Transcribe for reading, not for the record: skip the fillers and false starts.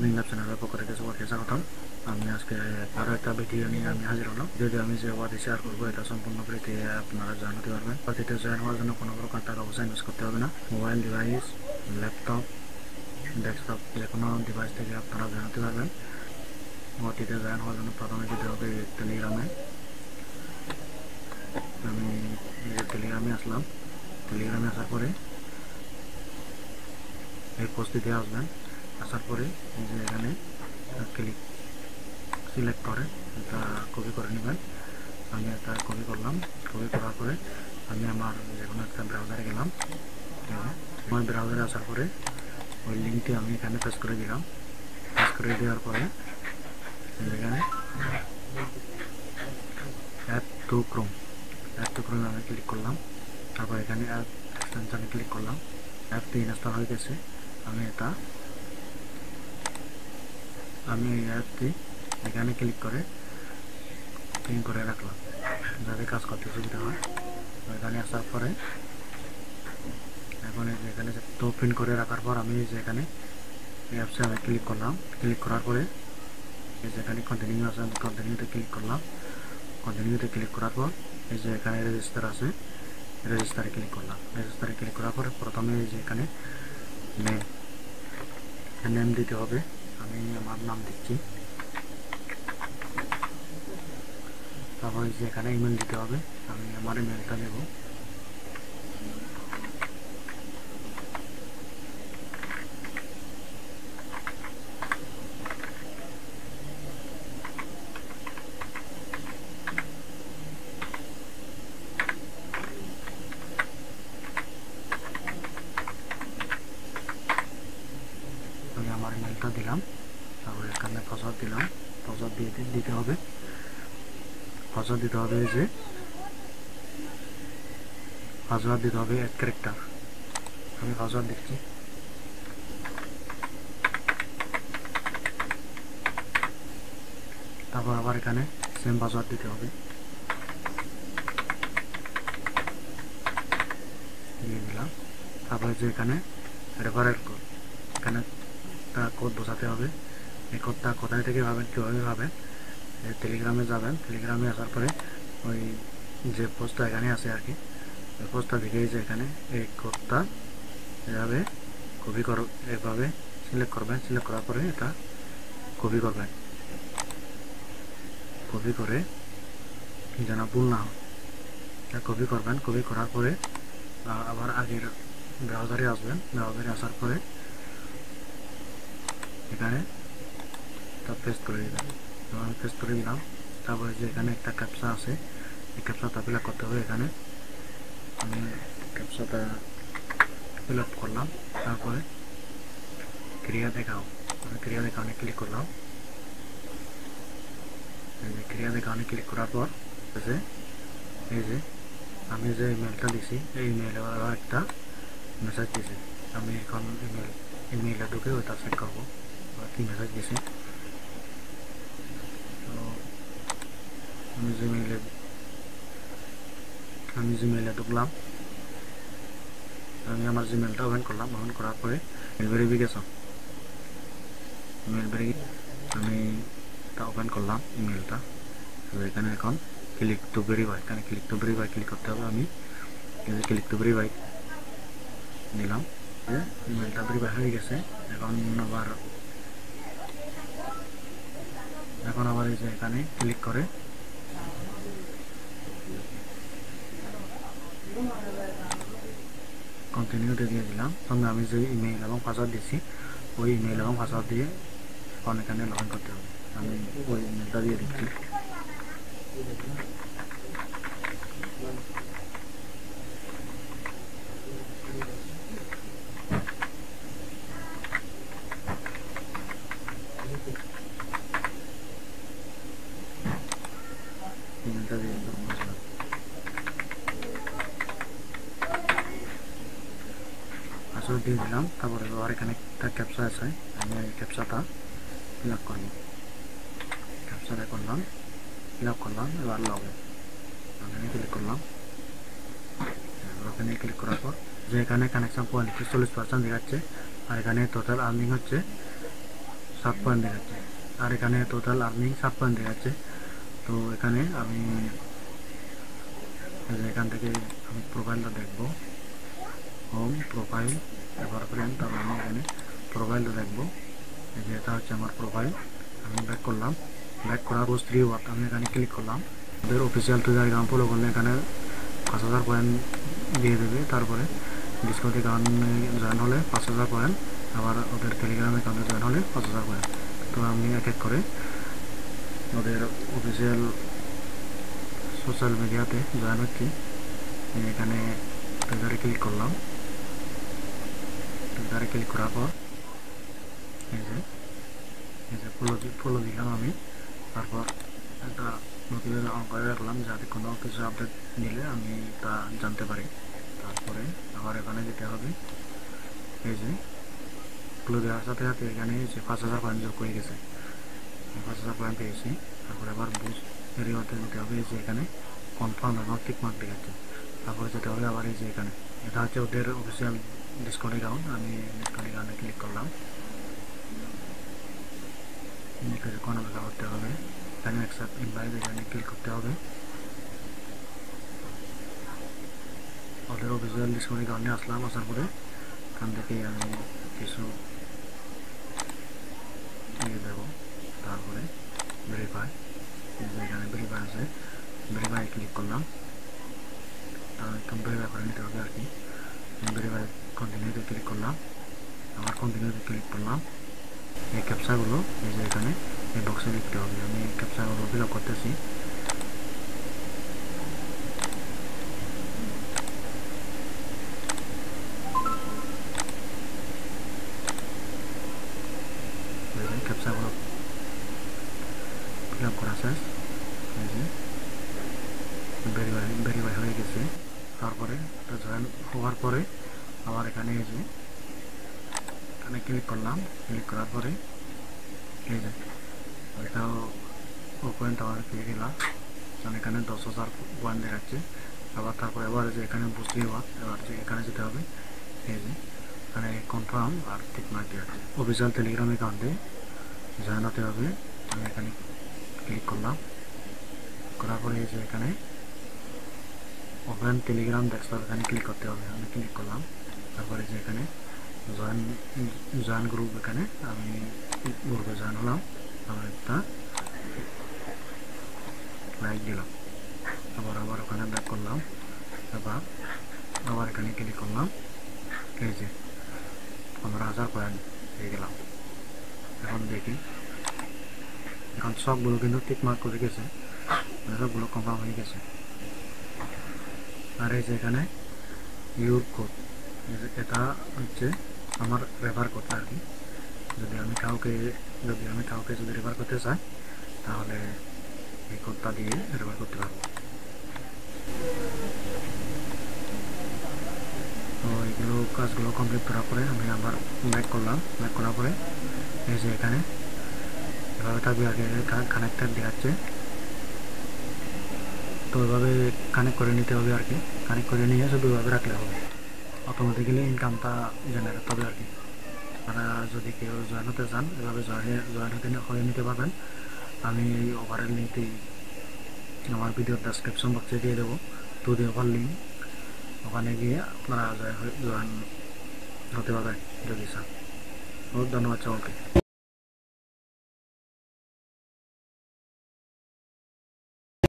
Earning lab চ্যানেলের পক্ষ থেকে সবাইকে স্বাগতম। আমি আজকে আরও একটা ভিডিও নিয়ে আমি হাজির হলাম। যদি আমি যে ওয়ার্ডে শেয়ার করবো এটা সম্পূর্ণ ফ্রিতে আপনারা জানাতে পারবেন। পার্টিতে জয়েন হওয়ার জন্য কোনো প্রকার টাকা পয়সা ইনভেস্ট করতে হবে না। মোবাইল ডিভাইস, ল্যাপটপ, ডেস্কটপ যে কোনো ডিভাইস থেকে আপনারা জানাতে পারবেন। ওয়ার্ডটিতে জয়েন হওয়ার জন্য প্রথমে যেতে হবে টেলিগ্রামে। আমি টেলিগ্রামে আসলাম। টেলিগ্রামে আসার পরে এই পোস্টটিতে আসবেন। আসার পরে যে এখানে ক্লিক সিলেক্ট করে এটা কপি করে নেবেন। আমি এটা কপি করলাম। কপি করার পরে আমি আমার যে কোনো একটা ব্রাউজারে গেলাম। আমার ব্রাউজারে আসার পরে ওই লিঙ্কটি আমি এখানে পেস্ট করে দিলাম। পেস্ট করে দেওয়ার পরে এখানে অ্যাড টু ক্রোম আমি ক্লিক করলাম। তারপর এখানে অ্যাপ এক্সটেনশনে ক্লিক করলাম। অ্যাপটি ইনস্টল হয়ে গেছে। আমি এই অ্যাপটি এখানে ক্লিক করে রাখলাম যাতে কাজ করতে সুবিধা হয়। এখানে আসার পরে এখন এখানে তো প্রিন্ট করে রাখার পর আমি যেখানে অ্যাপসে আমি ক্লিক করলাম। ক্লিক করার পরে যেখানে কন্টিনিউ আছে আমি কন্টিনিউতে ক্লিক করলাম। কন্টিনিউতে ক্লিক করার পর এই যে এখানে রেজিস্টার আছে, রেজিস্টারে ক্লিক করলাম। রেজিস্টারে ক্লিক করার পরে প্রথমে যে এখানে নেম দিতে হবে। আমি আমার নাম দিচ্ছি। তারপরে যে এখানে ইমেল দিতে হবে। আমি আমার ইমেলটা দেব। আমি আমার ইমেলটা দিলাম। তারপরে এখানে পাসওয়ার্ড দিলাম। পাসওয়ার্ড দিতে হবে। যে পাসওয়ার্ড দিতে হবে 1 ক্যারেক্টার। আমি পাসওয়ার্ড দিচ্ছি। তারপর আবার এখানে সেম পাসওয়ার্ড দিতে হবে। দিয়ে দিলাম। তারপরে যে এখানে রেফারেল কোড, এখানে কোড বসাতে হবে। এই কোডটা কোথায় থেকে পাবেন, কীভাবে পাবেন? টেলিগ্রামে যাবেন। টেলিগ্রামে আসার পরে ওই যে পোস্টটা এখানে আছে আর কি, ওই পোস্টটা দেখেই যে এখানে এই কোডটা এভাবে এভাবে সিলেক্ট করবেন। সিলেক্ট করার পরে এটা কপি করবেন। কপি করে যেন ভুল না হয় কপি করবেন। কপি করার পরে আবার আগের ব্রাউজারে আসবেন। ব্রাউজারে আসার পরে এখানে পেস্ট করে দিবেন। আমি পেস্ট করে দিলাম। তারপরে যে এখানে একটা ক্যাপচা আছে, এই ক্যাপচাটা ফিল আপ করতে হবে। এখানে আমি ক্যাপচাটা ফিল আপ করলাম। তারপরে ক্রিয়া দেখাও, আমি ক্রিয়া দেখানে ক্লিক করলাম। ক্রিয়া দেখানে ক্লিক করার পর এই যে আমি যে ইমেলটা দিছি এই ইমেলে একটা মেসেজ দিছে। আমি এখন ইমেইলে ঢুকে ওইটা চেক করবো কি মেসেজ দিছে। তো আমি জিমেইলে ঢুকলাম। আমি আমার জিমেলটা ওপেন করলাম। ওপেন করার পরে মেল ভেরিফিকেশন আমি এটা ওপেন করলাম ইমেলটা। এখানে এখন ক্লিক টু ভেরিফাই, এখানে ক্লিক টু ভেরিফাই ক্লিক করতে হবে। আমি ক্লিক টু ভেরিফাই দিলাম। ইমেলটা ভেরিফাই হয়ে গেছে। এখন আবার এই যে এখানে ক্লিক করে কন্টিনিউতে দিয়ে দিলাম। তবে আমি যে ইমেইল এবং পাসওয়ার্ড দিচ্ছি ওই ইমেইল এবং পাসওয়ার্ড দিয়ে এখন এখানে লগ ইন করতে হবে। আমি ওই ইমেলটা দিয়ে দিচ্ছি। ইমেলটা দিয়ে দিলাম, পাসওয়ার্ড দিয়ে দিলাম। তারপরে আবার এখানে একটা ক্যাপচা আছে, আমি এই ক্যাপচাটা ফিল আপ করলাম। ক্যাপচাটা ফিল আপ করলাম। এবার লগ ইন এখানে ক্লিক করলাম। ওখানে ক্লিক করার পর যে এখানে কানেকশন কোয়ালিটি 40% দেখাচ্ছে, আর এখানে টোটাল আর্নিং হচ্ছে 7 পয়েন্ট দেখাচ্ছে, আর এখানে টোটাল আর্নিং 7 পয়েন্ট দেখাচ্ছে। তো এখানে আমি এখান থেকে আমি প্রোফাইলটা দেখব, হোম প্রোফাইল এবার ফ্রেন্ড, তারপর আমি এখানে প্রোফাইলটা দেখব। এই যে এটা হচ্ছে আমার প্রোফাইল। আমি ব্যাক করলাম, ব্যাক করার পর 3 ওয়াট আমি এখানে ক্লিক করলাম। ওদের অফিসিয়াল টেলিগ্রাম ফলো করলে এখানে 5000 পয়েন্ট দিয়ে দেবে। তারপরে ডিসকর্ড অ্যাকাউন্টে জয়েন হলে 5000 পয়েন্ট, আবার ওদের টেলিগ্রাম অ্যাকাউন্টে জয়েন হলে 5000 পয়েন্ট। তো আমি এক এক করে ওদের অফিসিয়াল সোশ্যাল মিডিয়াতে জয়েন হচ্ছি। এখানে টুইটারে ক্লিক করলাম, টুইটারে ক্লিক করার পর এই যে ফলো দিলাম আমি। তারপর একটা নোটিফিকেশন অন করে রাখলাম যাতে কোনো কিছু আপডেট নিলে আমি তা জানতে পারি। তারপরে আবার এখানে যেতে হবে, এই যে ফলো দেওয়ার সাথে সাথে এখানে যে 5000 পয়েন্ট যোগ হয়ে গেছে, 5000 পয়েন্ট পেয়েছি। তারপরে আবার বুস্ট এরিয়াতে যেতে হবে, এই যে এখানে কনফার্ম এবং টিক মার্ক দেখাচ্ছে। তারপরে যেতে হবে আবার এই যে এখানে, এটা হচ্ছে ওদের অফিসিয়াল ডিসকর্ড অ্যাকাউন্ট। আমি ডিসকর্ড অ্যাকাউন্টে ক্লিক করলাম, কিছুক্ষণ অপেক্ষা করতে হবে। এখানে অ্যাকসেপ্ট ইনভাইট এখানে ক্লিক করতে হবে। ওদের অফিসিয়াল ডিসকর্ড অ্যাকাউন্টে আসলাম, আসার পরে এখান থেকে আমি কিছু দিয়ে দেবো। তারপরে ভেরিফাই, এখানে ভেরিফাই আছে, ভেরিফাই ক্লিক করলাম। একদম ভেরিফাই করে নিতে হবে আর কি। ভেরিফাই কন্টিনিউতে ক্লিক করলাম, আবার কন্টিনিউতে ক্লিক করলাম। এই ক্যাপচাগুলো এই যে এখানে এই বক্সে লিখতে হবে। আমি এই ক্যাপচাগুলো ফিল আপ করতেছি। ক্যাপচাগুলো ফিল আপ করা শেষ, এই যে ভেরিফাই হয়ে গেছে। তারপরে জয়েন হওয়ার পরে আবার এখানে এই যে এখানে ক্লিক করলাম, ক্লিক করার পরে এই যে এটাও পয়েন্ট আমার পেয়ে গেলাম। কারণ এখানে 10,000 পয়েন্ট দেখাচ্ছে। আবার তারপরে এবার যে এখানে বুঝতে হওয়া, এবার যে এখানে যেতে হবে, এই যে এখানে কনফার্ম আর টিক মার্ক দেখাচ্ছে। অফিসিয়াল টেলিগ্রাম অ্যাকাউন্টে জয়েন হতে হবে। আমি এখানে ক্লিক করলাম, করার পরে এই যে এখানে ওপেন টেলিগ্রাম ডেস্কটপ এখানে ক্লিক করতে হবে। আমি ক্লিক করলাম, তারপরে যে এখানে জয়েন গ্রুপ, এখানে আমি গ্রুপে জয়েন হলাম। আমার একটা লাইক দিলাম, আবার ওখানে ব্যাক করলাম, আবার এখানে ক্লিক করলাম। এই যে 15,000 পয়েন্ট পেয়ে গেলাম। এখন দেখি, এখন সবগুলো কিন্তু টিক মার্ক করে গেছে, সবগুলো কনফার্ম হয়ে গেছে। আর এই যে এখানে ইউর কোড, এটা হচ্ছে আমার রেফার কোডটা আর কি। যদি আমি কাউকে যদি রেফার করতে চাই তাহলে এই কোডটা দিয়ে রেফার করতে পারবো। তো এইগুলো কাজগুলো কমপ্লিট করার পরে আমি আবার ব্যাক করলাম, ব্যাক করার পরে এই যে এখানে এভাবে থাকবে আগে কানেক্টেড দেখাচ্ছে। তো ওইভাবে কানেক্ট করে নিতে হবে আর কি। কানেক্ট করে নিয়ে শুধু ওইভাবে রাখলে হবে, অটোমেটিক্যালি ইনকামটা জেনারেট হবে আর কি। আপনারা যদি কেউ জয়েন হতে চান এভাবে জয়েন হয়ে নিতে পারবেন। আমি এই ওভারের লিঙ্কটি আমার ভিডিওর ডেসক্রিপশন বক্সে দিয়ে দেবো, 2 ডে অফার লিঙ্ক। ওখানে গিয়ে আপনারা জয়েন হতে পারবেন যদি চান। বহুত ধন্যবাদ সকলকে।